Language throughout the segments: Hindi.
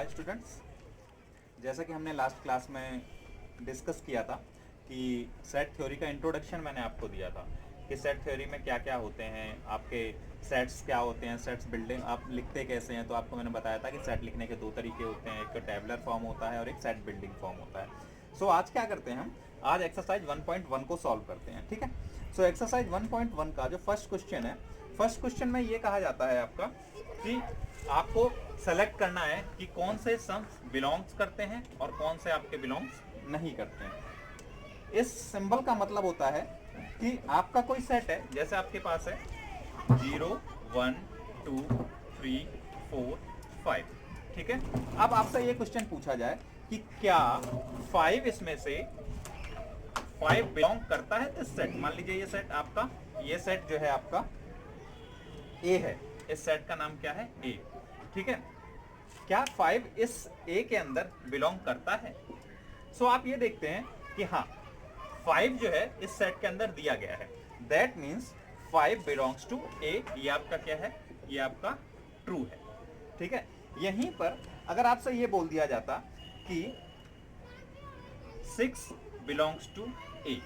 हाय स्टूडेंट्स, जैसा कि हमने लास्ट क्लास में डिस्कस किया था कि सेट थ्योरी का इंट्रोडक्शन मैंने आपको दिया था कि सेट थ्योरी में क्या क्या होते हैं, आपके सेट्स क्या होते हैं, सेट्स बिल्डिंग आप लिखते कैसे हैं। तो आपको मैंने बताया था कि सेट लिखने के दो तरीके होते हैं, एक टेबुलर फॉर्म होता है और एक सेट बिल्डिंग फॉर्म होता है। सो आज क्या करते हैं हम, आज एक्सरसाइज 1.1 को सॉल्व करते हैं। ठीक है, सो एक्सरसाइज 1.1 का जो फर्स्ट क्वेश्चन है, फर्स्ट क्वेश्चन में ये कहा जाता है आपका कि आपको सेलेक्ट करना है कि कौन से सम्स बिलोंग्स करते हैं और कौन से आपके बिलोंग्स नहीं करते हैं। इस सिंबल का मतलब होता है कि आपका कोई सेट है, जैसे आपके पास है 0 1 2 3 4 5। ठीक है, अब आपसे ये क्वेश्चन पूछा जाए कि क्या 5 इसमें से 5 बिलोंग करता है दिस सेट। मान लीजिए ये सेट आपका, ये सेट जो है आपका ए है, इस सेट का नाम क्या है, ए। ठीक है, क्या 5 इस ए के अंदर बिलोंग करता है। सो आप ये देखते हैं कि हाँ 5 जो है इस सेट के अंदर दिया गया है, दैट मीन्स 5 बिलोंग्स टू ए। ये आपका क्या है, ये आपका ट्रू है। ठीक है, यहीं पर अगर आपसे ये बोल दिया जाता कि 6 बिलोंग्स टू ए,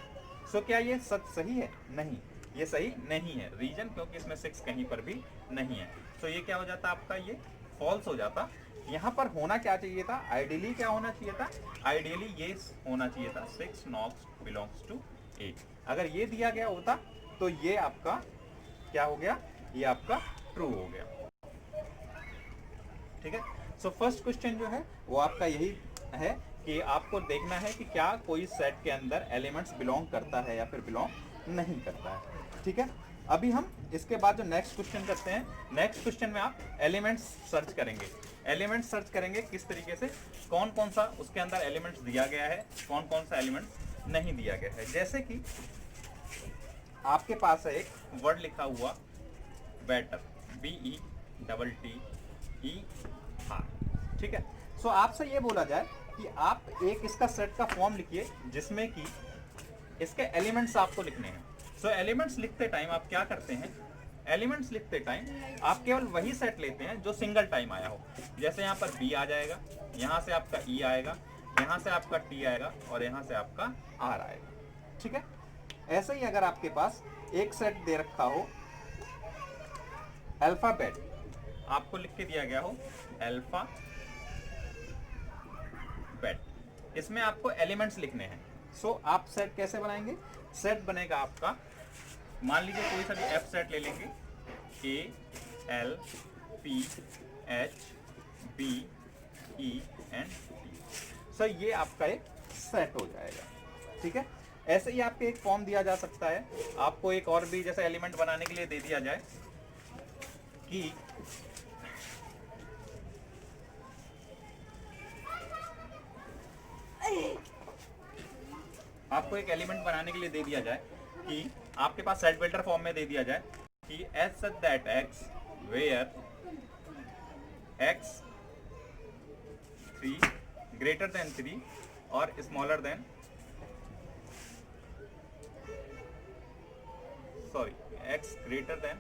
सो क्या ये सच सही है? नहीं, ये सही नहीं है। रीजन क्योंकि इसमें 6 कहीं पर भी नहीं है। सो ये क्या हो जाता आपका, ये फॉल्स हो जाता। यहाँ पर होना क्या चाहिए था, आइडियली क्या होना चाहिए था, आइडियली ये होना चाहिए था 6 नॉट बिलोंग्स टू ए। अगर ये दिया गया होता तो ये आपका क्या हो गया, ये आपका ट्रू हो गया। ठीक है, सो फर्स्ट क्वेश्चन जो है वो आपका यही है कि आपको देखना है कि क्या कोई सेट के अंदर एलिमेंट्स बिलोंग करता है या फिर बिलोंग नहीं करता है। ठीक है, अभी हम इसके बाद जो नेक्स्ट क्वेश्चन करते हैं, नेक्स्ट क्वेश्चन में आप एलिमेंट्स सर्च करेंगे। एलिमेंट्स सर्च करेंगे किस तरीके से, कौन कौन सा उसके अंदर एलिमेंट्स दिया गया है, कौन कौन सा एलिमेंट्स नहीं दिया गया है। जैसे कि आपके पास है एक वर्ड लिखा हुआ बेटर, BETTER। ठीक है, सो आपसे ये बोला जाए कि आप एक इसका सेट का फॉर्म लिखिए जिसमें कि इसके एलिमेंट्स आपको लिखने हैं। सो एलिमेंट्स लिखते टाइम आप क्या करते हैं, एलिमेंट्स लिखते टाइम आप केवल वही सेट लेते हैं जो सिंगल टाइम आया हो। जैसे यहाँ पर B आ जाएगा, यहाँ से आपका E आएगा, यहाँ से आपका T आएगा और यहाँ से आपका R आएगा। ठीक है, ऐसे ही अगर आपके पास एक सेट दे रखा हो अल्फाबेट, आपको लिख के दिया गया हो अल्फाबेट, इसमें आपको एलिमेंट्स लिखने हैं। सो आप सेट कैसे बनाएंगे, सेट बनेगा आपका, मान लीजिए कोई सा भी एफ सेट ले लेंगे, ALPHBENT। सो ये आपका एक सेट हो जाएगा। ठीक है, ऐसे ही आपको एक फॉर्म दिया जा सकता है, आपको एक और भी जैसे एलिमेंट बनाने के लिए दे दिया जाए कि आपको एक एलिमेंट बनाने के लिए दे दिया जाए कि आपके पास सेट बिल्डर फॉर्म में दे दिया जाए कि as such that x where x 3 greater than 3 और smaller than, sorry x greater than,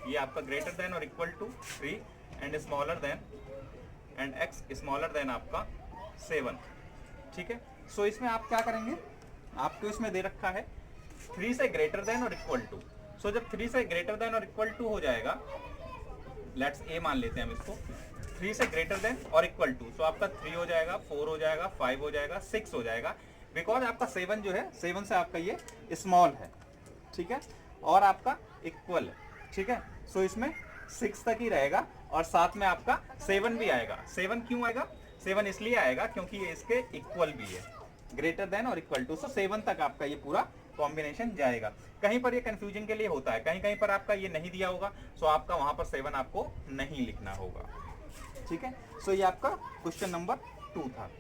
ये आपका ग्रेटर देन और equal to 3 and smaller than, and x smaller than आपका 7। ठीक है, सो इसमें आप क्या करेंगे, आपको इसमें दे रखा है 3 से ग्रेटर देन और इक्वल टू। सो जब 3 से ग्रेटर देन और इक्वल टू हो जाएगा, लेट्स ए मान लेते हैं हम इसको, 3 से ग्रेटर देन और इक्वल टू, सो आपका 3 हो जाएगा, 4 हो जाएगा, 5 हो जाएगा, 6 हो जाएगा, बिकॉज आपका 7 जो है, 7 से आपका ये स्मॉल है। ठीक है, और आपका इक्वल है। ठीक है, सो इसमें 6 तक ही रहेगा और साथ में आपका 7 भी आएगा। 7 क्यों आएगा, 7 इसलिए आएगा क्योंकि ये इसके इक्वल भी है, ग्रेटर देन और इक्वल टू। सो 7 तक आपका ये पूरा कॉम्बिनेशन जाएगा। कहीं पर ये कंफ्यूजन के लिए होता है, कहीं कहीं पर आपका ये नहीं दिया होगा, सो आपका वहां पर 7 आपको नहीं लिखना होगा। ठीक है, सो ये आपका क्वेश्चन नंबर 2 था।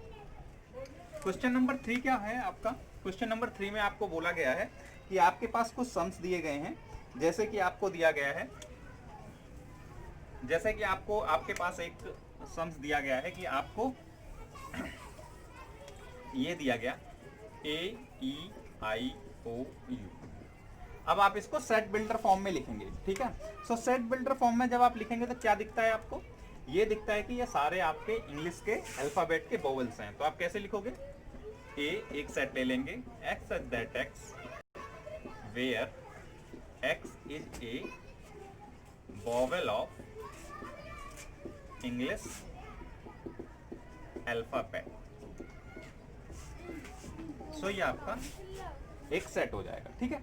क्वेश्चन नंबर 3 क्या है आपका, क्वेश्चन नंबर 3 में आपको बोला गया है कि आपके पास कुछ सम्स दिए गए हैं। जैसे कि आपको दिया गया है, जैसे कि आपको आपके पास एक सम्स दिया गया है कि आपको ये दिया गया AEIOU। अब आप इसको सेट बिल्डर फॉर्म में लिखेंगे। ठीक है, सो सेट बिल्डर फॉर्म में जब आप लिखेंगे तो क्या दिखता है आपको, ये दिखता है कि ये सारे आपके इंग्लिश के अल्फाबेट के वोवेल्स हैं, तो आप कैसे लिखोगे? ए एक सेट ले लेंगे, X at that X where X is a vowel of English alphabet. So ये आपका एक सेट हो जाएगा, ठीक है।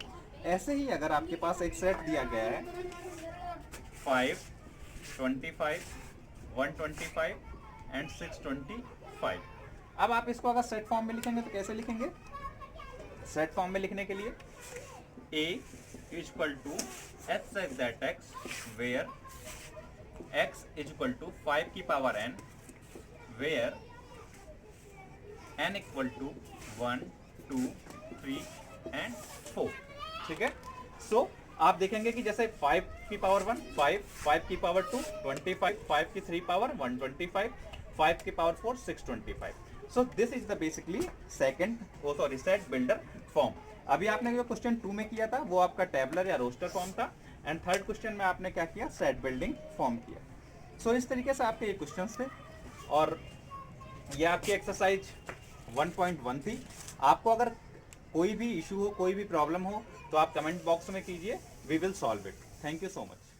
ऐसे ही अगर आपके पास एक सेट दिया गया है 5, 25, 125 एंड 625, अब आप इसको अगर सेट फॉर्म में लिखेंगे तो कैसे लिखेंगे? सेट फॉर्म में लिखने के लिए a is equal to X at that X where x is equal to 5 की power n where n equal to 1, 2, 3 and 4, ठीक है। सो आप देखेंगे कि जैसे 5 की पावर 1 5, 5 की पावर 2 25, 5 की 3 पावर 125, 5 की power 4 625। So this is the basically set builder form. अभी आपने जो क्वेश्चन 2 में किया था वो आपका टेबलर या रोस्टर फॉर्म था, एंड थर्ड क्वेश्चन में आपने क्या किया? सेट बिल्डिंग फॉर्म किया। सो इस तरीके से आपके ये क्वेश्चंस थे, और ये आपकी एक्सरसाइज 1.1 थी। आपको अगर कोई भी इशू हो, कोई भी प्रॉब्लम हो, तो आप कमेंट बॉक्स में कीजिए, we will solve it. Thank you so much.